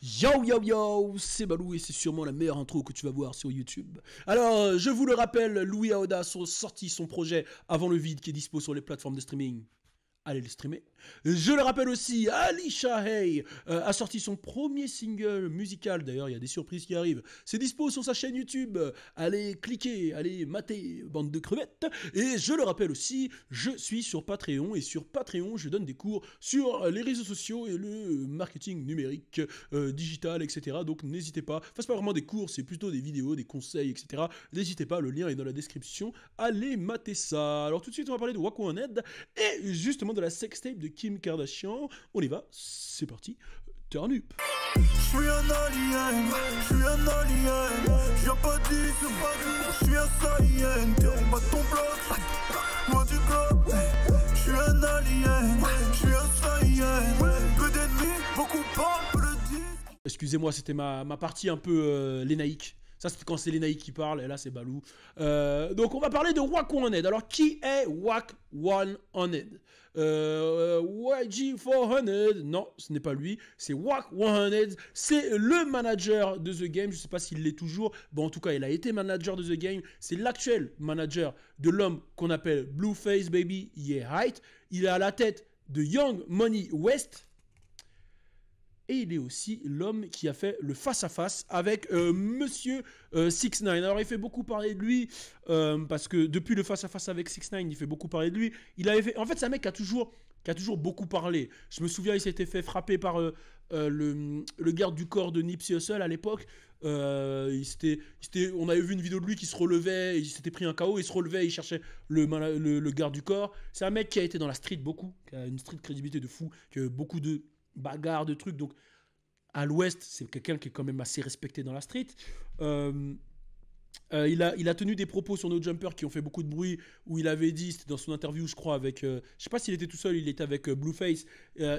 Yo yo yo, c'est Balou et c'est sûrement la meilleure intro que tu vas voir sur YouTube. Alors, je vous le rappelle, Louis Aoda a sorti son projet Avant le vide qui est dispo sur les plateformes de streaming. Allez le streamer. Je le rappelle aussi, Alicia Hay a sorti son premier single musical. D'ailleurs, il y a des surprises qui arrivent. C'est dispo sur sa chaîne YouTube. Allez cliquer, allez mater, bande de crevettes. Et je le rappelle aussi, je suis sur Patreon. Et sur Patreon, je donne des cours sur les réseaux sociaux et le marketing numérique, digital, etc. Donc n'hésitez pas. Enfin, c'est pas vraiment des cours, c'est plutôt des vidéos, des conseils, etc. N'hésitez pas, le lien est dans la description. Allez mater ça. Alors tout de suite, on va parler de Wack 100 et justement de la sextape de Kim Kardashian. On y va, c'est parti, turn up. J'suis un alien, j'viens pas d'ici, j'suis un saïen, t'es en bas de ton bloc, loin du globe. J'suis un alien, j'suis un saïen, peu d'ennemis, beaucoup parlent, peu le disent. Excusez-moi, c'était ma partie un peu lénaïque. Ça, c'est quand c'est Lénaï qui parle, et là, c'est Balou. Donc, on va parler de Wack 100. Alors, qui est Wack 100 YG400, non, ce n'est pas lui. C'est Wack 100. C'est le manager de The Game. Je ne sais pas s'il l'est toujours. Bon, en tout cas, il a été manager de The Game. C'est l'actuel manager de l'homme qu'on appelle Blueface Baby Height. Il est à la tête de Young Money West. Et il est aussi l'homme qui a fait le face-à-face avec Monsieur 6ix9ine. Alors, il fait beaucoup parler de lui, parce que depuis le face-à-face avec 6ix9ine, il fait beaucoup parler de lui. Il avait fait... En fait, c'est un mec qui a toujours beaucoup parlé. Je me souviens, il s'était fait frapper par le garde du corps de Nipsey Hussle à l'époque. On avait vu une vidéo de lui qui se relevait, il s'était pris un KO, il se relevait, il cherchait le garde du corps. C'est un mec qui a été dans la street beaucoup, qui a une street crédibilité de fou, qui a beaucoup de bagarres, de trucs. Donc, à l'ouest, c'est quelqu'un qui est quand même assez respecté dans la street. Il a tenu des propos sur No Jumper qui ont fait beaucoup de bruit, où il avait dit, c'était dans son interview, je crois, avec... je sais pas s'il était tout seul, il était avec Blueface.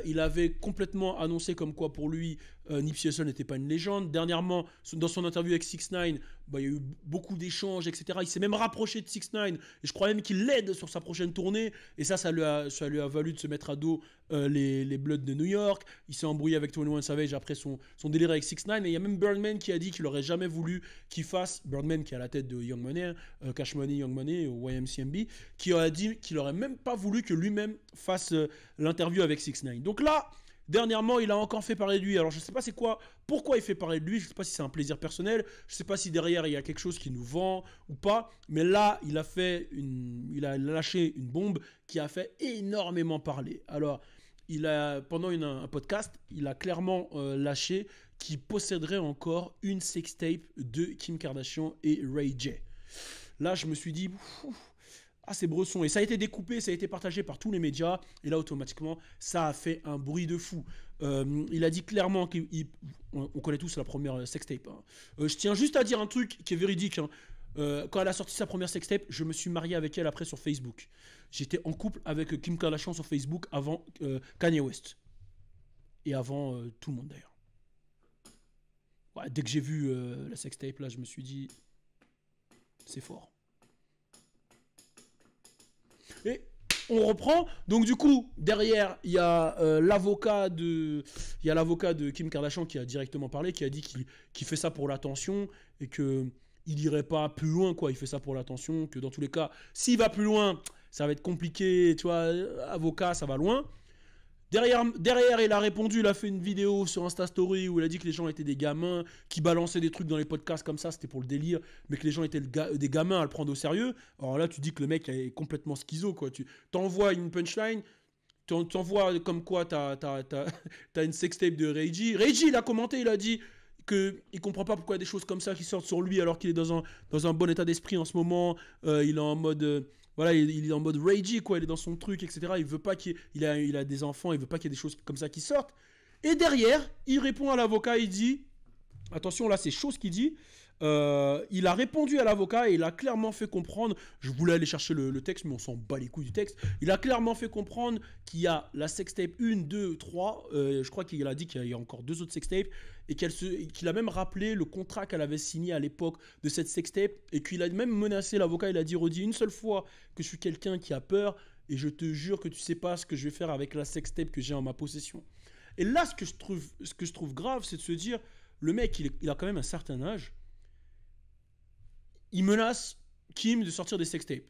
Il avait complètement annoncé comme quoi, pour lui, Nipsey Hussle n'était pas une légende. Dernièrement, dans son interview avec 6ix9ine, il y a eu beaucoup d'échanges, etc. Il s'est même rapproché de 6ix9ine, et je crois même qu'il l'aide sur sa prochaine tournée. Et ça lui a valu de se mettre à dos les Bloods de New York. Il s'est embrouillé avec 21 Savage après son délire avec 6ix9ine. Et il y a même Birdman qui a dit qu'il aurait jamais voulu qu'il fasse... Birdman qui est à la tête de Young Money, Cash Money, Young Money, au YMCMB, qui aurait dit qu'il aurait même pas voulu que lui-même fasse l'interview avec 6ix9ine. Donc là, dernièrement, il a encore fait parler de lui. Alors je sais pas c'est quoi, pourquoi il fait parler de lui, je sais pas si c'est un plaisir personnel, je sais pas si derrière il y a quelque chose qui nous vend ou pas, mais là, il a lâché une bombe qui a fait énormément parler. Alors, pendant un podcast, il a clairement lâché qu'il posséderait encore une sextape de Kim Kardashian et Ray J. Là, je me suis dit, c'est bresson. Et ça a été découpé, ça a été partagé par tous les médias. Et là, automatiquement, ça a fait un bruit de fou. Il a dit clairement on connaît tous la première sextape. Hein. Je tiens juste à dire un truc qui est véridique. Hein. Quand elle a sorti sa première sextape, je me suis marié avec elle après sur Facebook. J'étais en couple avec Kim Kardashian sur Facebook avant Kanye West. Et avant tout le monde d'ailleurs. Ouais, dès que j'ai vu la sextape, là, je me suis dit, c'est fort. Et on reprend. Donc du coup, derrière, il y a l'avocat de Kim Kardashian qui a directement parlé, qui a dit qu'il fait ça pour l'attention et que il irait pas plus loin, quoi. Il fait ça pour l'attention, que dans tous les cas, s'il va plus loin, ça va être compliqué, tu vois. Avocat, ça va loin. Derrière, il a répondu, il a fait une vidéo sur Insta Story où il a dit que les gens étaient des gamins qui balançaient des trucs dans les podcasts comme ça, c'était pour le délire, mais que les gens étaient des gamins à le prendre au sérieux. Alors là, tu dis que le mec est complètement schizo, quoi. Tu t'envoies une punchline, t'envoies comme quoi t'as une sextape de Ray J. Ray J, il a commenté, il a dit qu'il comprend pas pourquoi il y a des choses comme ça qui sortent sur lui alors qu'il est dans un bon état d'esprit en ce moment. Il est en mode... Voilà, il est en mode Ray J, quoi, il est dans son truc, etc. Il veut pas il a des enfants, il veut pas qu'il y ait des choses comme ça qui sortent. Et derrière, il répond à l'avocat, il dit, attention, là, c'est chaud ce qu'il dit. Il a répondu à l'avocat et il a clairement fait comprendre, je voulais aller chercher le texte, mais on s'en bat les couilles du texte. Il a clairement fait comprendre qu'il y a la sextape 1, 2, 3, je crois qu'il a dit qu'il y a encore 2 autres sextapes, et qu'il a même rappelé le contrat qu'elle avait signé à l'époque de cette sextape, et qu'il a même menacé l'avocat, il a dit, redit une seule fois que je suis quelqu'un qui a peur, et je te jure que tu sais pas ce que je vais faire avec la sextape que j'ai en ma possession. Et là, ce que je trouve grave, c'est de se dire, le mec, il a quand même un certain âge. Il menace Kim de sortir des sextapes.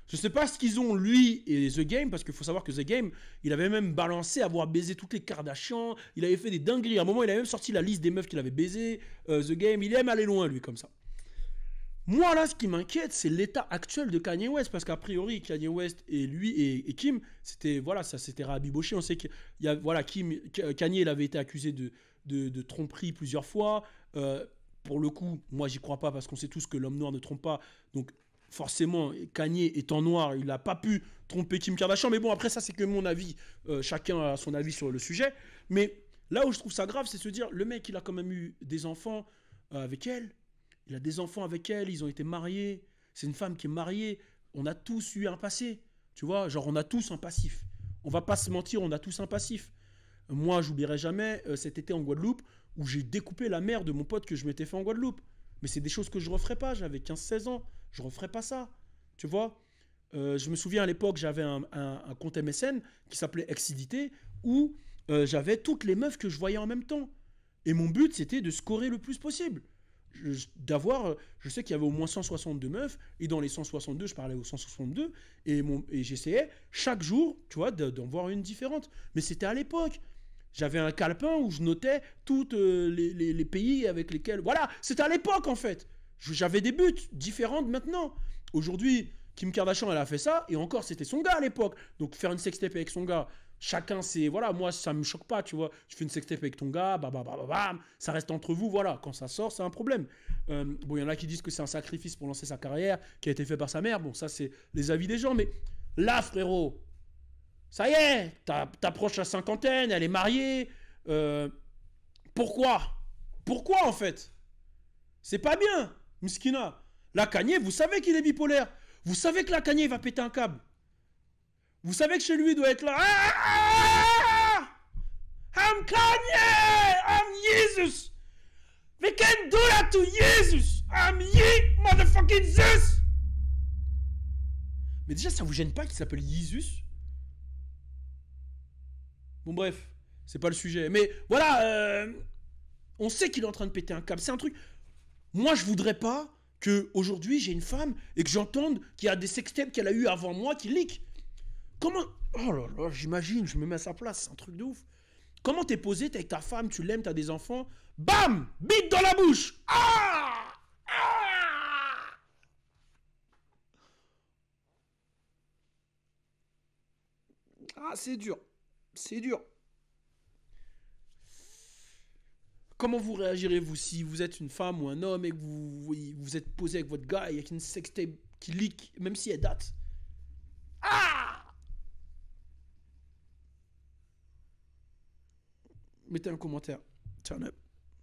Je sais pas ce qu'ils ont, lui et The Game, parce qu'il faut savoir que The Game, il avait même balancé avoir baisé toutes les Kardashians, il avait fait des dingueries. À un moment, il avait même sorti la liste des meufs qu'il avait baisées. The Game, il aime aller loin, lui, comme ça. Moi, là, ce qui m'inquiète, c'est l'état actuel de Kanye West, parce qu'a priori, Kanye West et lui et Kim, c'était, voilà, ça s'était rabiboché. On sait qu'il y a, voilà, Kanye, il avait été accusé de tromperie plusieurs fois. Pour le coup, moi, j'y crois pas, parce qu'on sait tous que l'homme noir ne trompe pas. Donc, forcément, Kanye étant noir, il n'a pas pu tromper Kim Kardashian. Mais bon, après, ça, c'est que mon avis. Chacun a son avis sur le sujet. Mais là où je trouve ça grave, c'est de se dire, le mec, il a quand même eu des enfants avec elle. Il a des enfants avec elle, ils ont été mariés. C'est une femme qui est mariée. On a tous eu un passé. Tu vois, genre, on a tous un passif. On va pas se mentir, on a tous un passif. Moi, j'oublierai jamais cet été en Guadeloupe où j'ai découpé la mère de mon pote que je m'étais fait en Guadeloupe. Mais c'est des choses que je referais pas. J'avais 15-16 ans. Je referais pas ça. Tu vois, je me souviens à l'époque, j'avais un compte MSN qui s'appelait Excidité où j'avais toutes les meufs que je voyais en même temps. Et mon but, c'était de scorer le plus possible. Je sais qu'il y avait au moins 162 meufs, et dans les 162, je parlais aux 162, et j'essayais chaque jour, tu vois, d'en voir une différente. Mais c'était à l'époque. J'avais un calepin où je notais tous les pays avec lesquels... Voilà, c'était à l'époque, en fait. J'avais des buts différents de maintenant. Aujourd'hui, Kim Kardashian, elle a fait ça, et encore, c'était son gars à l'époque. Donc, faire une sextape avec son gars... Chacun, c'est... Voilà, moi, ça me choque pas, tu vois. Tu fais une sextape avec ton gars, bam, ça reste entre vous, voilà. Quand ça sort, c'est un problème. Bon, il y en a qui disent que c'est un sacrifice pour lancer sa carrière, qui a été fait par sa mère. Bon, ça, c'est les avis des gens. Mais là, frérot, ça y est, t'approches la cinquantaine, elle est mariée. Pourquoi, en fait? C'est pas bien, Miskina. Là, Kanye, vous savez qu'il est bipolaire. Vous savez que là, Kanye, va péter un câble. Vous savez que chez lui, il doit être là. I'm Kanye! I'm Jesus! We can't do that to Jesus! I'm Ye motherfucking Zeus! Mais déjà, ça vous gêne pas qu'il s'appelle Jesus? Bon, bref, c'est pas le sujet. Mais voilà, on sait qu'il est en train de péter un câble. C'est un truc. Moi, je voudrais pas qu'aujourd'hui, j'ai une femme et que j'entende qu'il y a des sextapes qu'elle a eu avant moi qui leak. Comment... Oh là là, j'imagine, je me mets à sa place, c'est un truc de ouf. Comment t'es posé, t'es avec ta femme, tu l'aimes, t'as des enfants, bam, bite dans la bouche. Ah, c'est dur, c'est dur. Comment vous réagirez-vous si vous êtes une femme ou un homme et que vous êtes posé avec votre gars et il y a une sextape qui leak, même si elle date? Mettez un commentaire. Turn up.